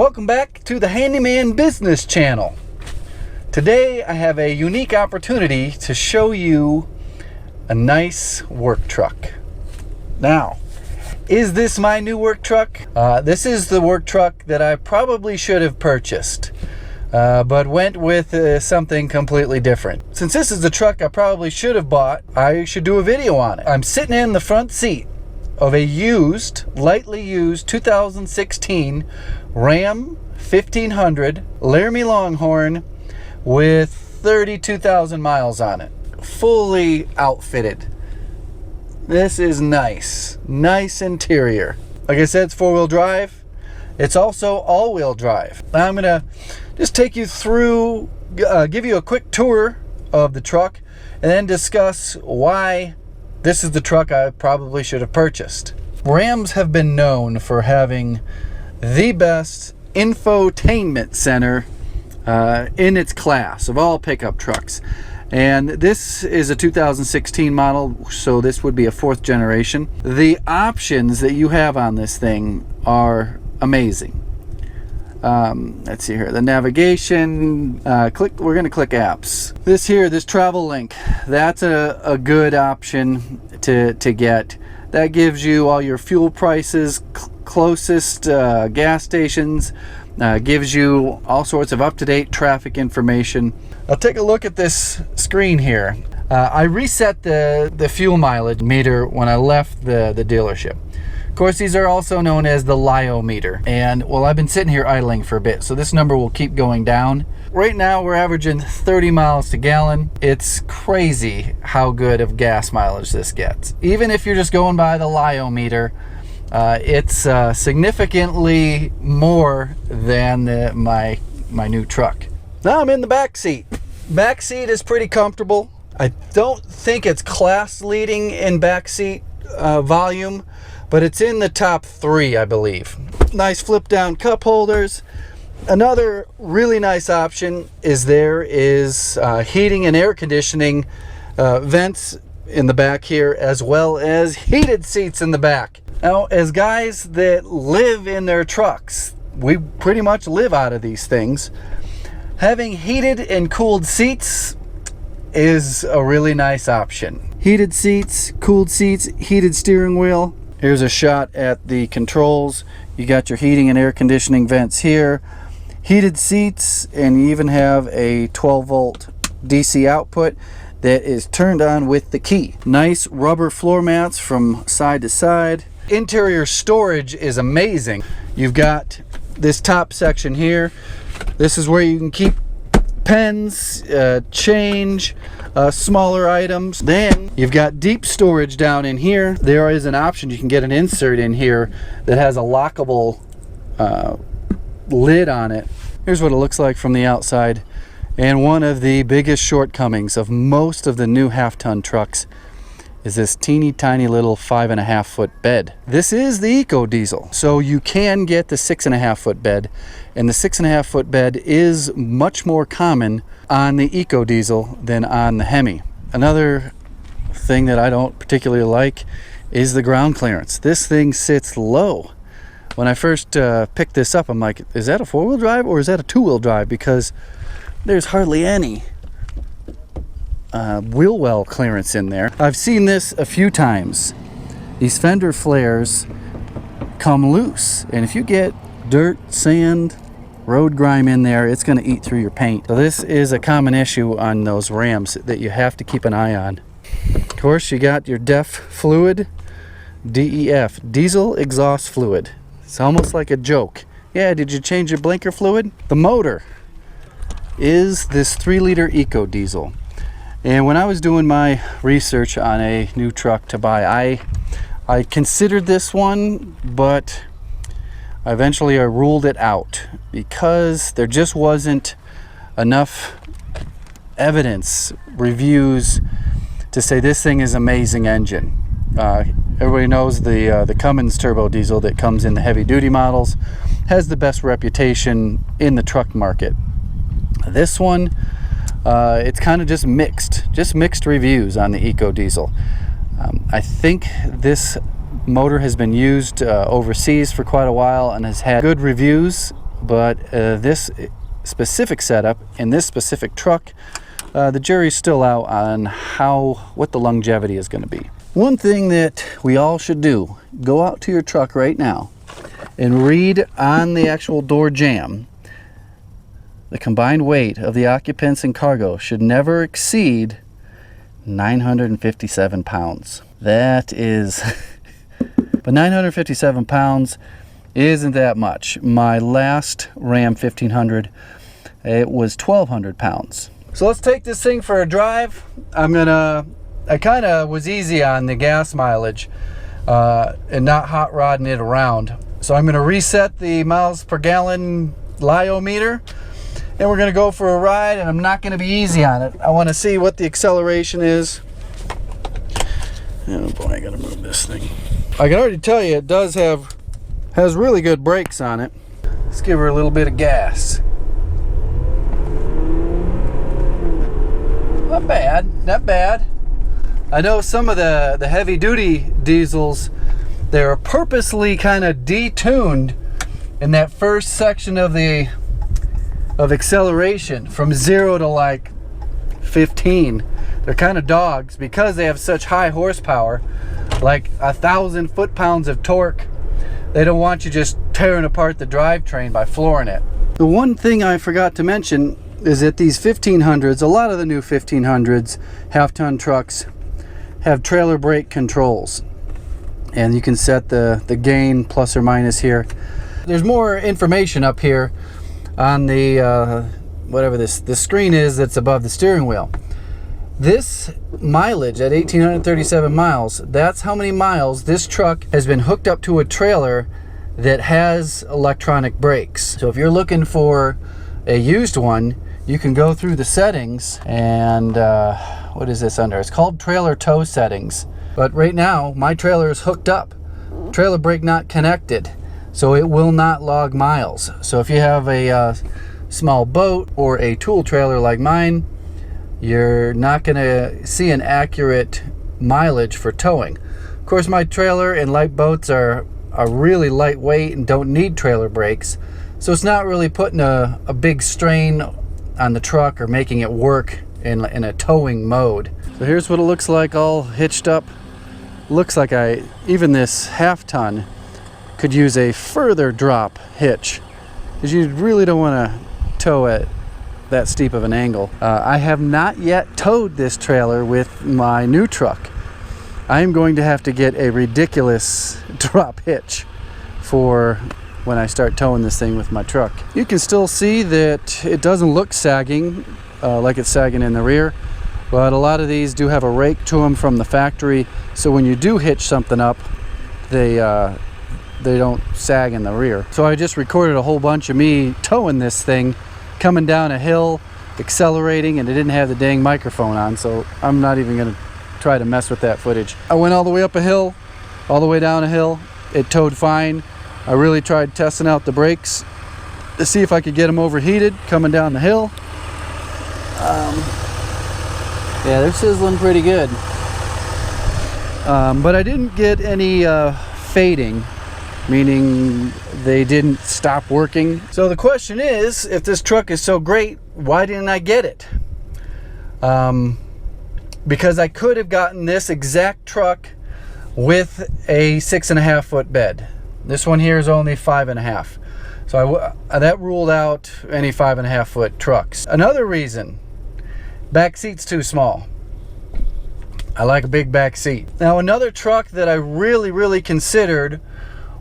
Welcome back to the Handyman Business Channel. Today I have a unique opportunity to show you a nice work truck. Now, is this my new work truck? This is the work truck that I probably should have purchased, but went with something completely different. Since this is the truck I probably should have bought, I should do a video on it. I'm sitting in the front seat of a lightly used 2016 Ram 1500 Laramie Longhorn with 32,000 miles on it, fully outfitted. This is nice interior. Like I said, it's four-wheel drive. It's also all-wheel drive. Now I'm gonna just take you through, give you a quick tour of the truck, and then discuss why this is the truck I probably should have purchased. Rams have been known for having the best infotainment center in its class of all pickup trucks. And this is a 2016 model, so this would be a fourth generation. The options that you have on this thing are amazing. Let's see here, the navigation, we're going to click apps. This travel link, that's a good option to get. That gives you all your fuel prices, closest gas stations, gives you all sorts of up-to-date traffic information. I'll take a look at this screen here. I reset the fuel mileage meter when I left the dealership. Of course, these are also known as the LIO meter. And well, I've been sitting here idling for a bit, so this number will keep going down. Right now, we're averaging 30 miles to gallon. It's crazy how good of gas mileage this gets. Even if you're just going by the LIO meter, it's significantly more than my new truck. Now I'm in the back seat. Back seat is pretty comfortable. I don't think it's class leading in back seat volume, but it's in the top 3, I believe. Nice flip down cup holders. Another really nice option is heating and air conditioning vents in the back here, as well as heated seats in the back. Now, as guys that live in their trucks, we pretty much live out of these things. Having heated and cooled seats is a really nice option. Heated seats, cooled seats, heated steering wheel. Here's a shot at the controls. You got your heating and air conditioning vents here. Heated seats, and you even have a 12-volt DC output that is turned on with the key. Nice rubber floor mats from side to side. Interior storage is amazing. You've got this top section here. This is where you can keep pens, change, smaller items. Then you've got deep storage down in here. There is an option, you can get an insert in here that has a lockable lid on it. Here's what it looks like from the outside. And one of the biggest shortcomings of most of the new half-ton trucks is this teeny tiny little 5.5 foot bed. This is the Eco Diesel, so you can get the 6.5 foot bed, and the 6.5 foot bed is much more common on the Eco Diesel than on the Hemi. Another thing that I don't particularly like is the ground clearance. This thing sits low. When I first picked this up, I'm like, is that a 4-wheel drive or is that a 2-wheel drive? Because there's hardly any wheel well clearance in there. I've seen this a few times. These fender flares come loose, and if you get dirt, sand, road grime in there, it's going to eat through your paint. So this is a common issue on those Rams that you have to keep an eye on. Of course, you got your DEF fluid, DEF, diesel exhaust fluid. It's almost like a joke. Yeah, did you change your blinker fluid? The motor is this 3-liter Eco Diesel. And when I was doing my research on a new truck to buy, I considered this one, but eventually I ruled it out because there just wasn't enough evidence, reviews to say this thing is an amazing engine. Everybody knows the Cummins turbo diesel that comes in the heavy duty models has the best reputation in the truck market. This one, it's kind of just mixed reviews on the Eco Diesel. I think this motor has been used overseas for quite a while and has had good reviews, but this specific setup and this specific truck, the jury's still out on what the longevity is going to be. One thing that we all should do, go out to your truck right now and read on the actual door jamb, the combined weight of the occupants and cargo should never exceed 957 pounds. That is, but 957 pounds isn't that much. My last Ram 1500, it was 1,200 pounds. So let's take this thing for a drive. I kind of was easy on the gas mileage and not hot rodding it around. So I'm going to reset the miles per gallon LIO meter, and we're going to go for a ride, and I'm not going to be easy on it. I want to see what the acceleration is. Oh boy, I got to move this thing. I can already tell you it has really good brakes on it. Let's give her a little bit of gas. Not bad, not bad. I know some of the heavy duty diesels, they're purposely kind of detuned in that first section of acceleration from 0 to like 15. They're kind of dogs because they have such high horsepower, like 1,000 foot-pounds of torque. They don't want you just tearing apart the drivetrain by flooring it. The one thing I forgot to mention is that these 1500s, a lot of the new 1500s, half-ton trucks, have trailer brake controls. And you can set the gain plus or minus here. There's more information up here on the, whatever this screen is that's above the steering wheel. This mileage at 1,837 miles, that's how many miles this truck has been hooked up to a trailer that has electronic brakes. So if you're looking for a used one, you can go through the settings and what is this under? It's called trailer tow settings. But right now my trailer is hooked up, trailer brake not connected, so it will not log miles. So if you have a small boat or a tool trailer like mine, you're not going to see an accurate mileage for towing. Of course, my trailer and light boats are really lightweight and don't need trailer brakes, so it's not really putting a big strain on the truck or making it work in a towing mode. So here's what it looks like all hitched up. Looks like even this half-ton could use a further drop hitch, because you really don't want to tow at that steep of an angle. I have not yet towed this trailer with my new truck. I am going to have to get a ridiculous drop hitch for when I start towing this thing with my truck. You can still see that it doesn't look sagging like it's sagging in the rear, but a lot of these do have a rake to them from the factory, so when you do hitch something up, they don't sag in the rear. So I just recorded a whole bunch of me towing this thing, coming down a hill, accelerating, and it didn't have the dang microphone on, so I'm not even gonna try to mess with that footage. I went all the way up a hill, all the way down a hill. It towed fine. I really tried testing out the brakes to see if I could get them overheated coming down the hill. Yeah, they're sizzling pretty good. But I didn't get any fading, meaning they didn't stop working. So the question is, if this truck is so great, why didn't I get it? Because I could have gotten this exact truck with a 6.5 foot bed. This one here is only 5.5. So that ruled out any 5.5 foot trucks. Another reason, back seat's too small. I like a big back seat. Now another truck that I really considered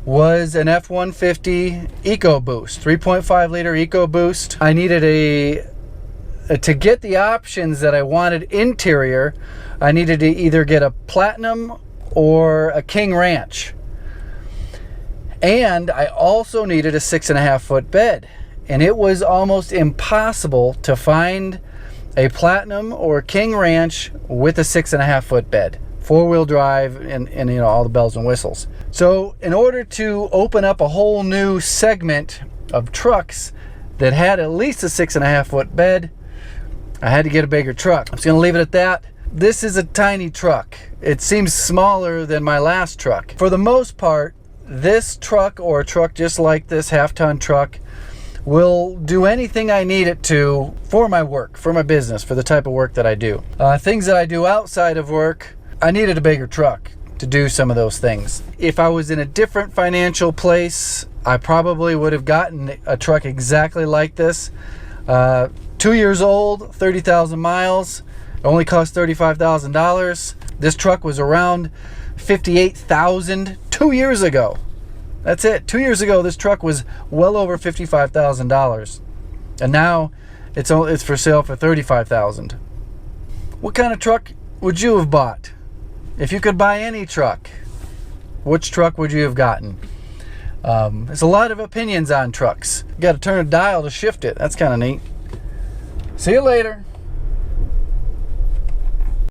was an F-150 EcoBoost, 3.5 liter EcoBoost. I needed to get the options that I wanted interior, I needed to either get a Platinum or a King Ranch. And I also needed a 6.5 foot bed. And it was almost impossible to find a Platinum or a King Ranch with a 6.5 foot bed. 4-wheel drive and you know, all the bells and whistles. So in order to open up a whole new segment of trucks that had at least a 6.5 foot bed, I had to get a bigger truck. I'm just gonna leave it at that. This is a tiny truck. It seems smaller than my last truck. For the most part, this truck or a truck just like this half-ton truck will do anything I need it to for my work, for my business, for the type of work that I do. Things that I do outside of work, I needed a bigger truck to do some of those things. If I was in a different financial place, I probably would have gotten a truck exactly like this. 2 years old, 30,000 miles, only cost $35,000. This truck was around $58,000 2 years ago. That's it. 2 years ago, this truck was well over $55,000, and now it's for sale for $35,000. What kind of truck would you have bought? If you could buy any truck, which truck would you have gotten? There's a lot of opinions on trucks. You got to turn a dial to shift it. That's kind of neat. See you later.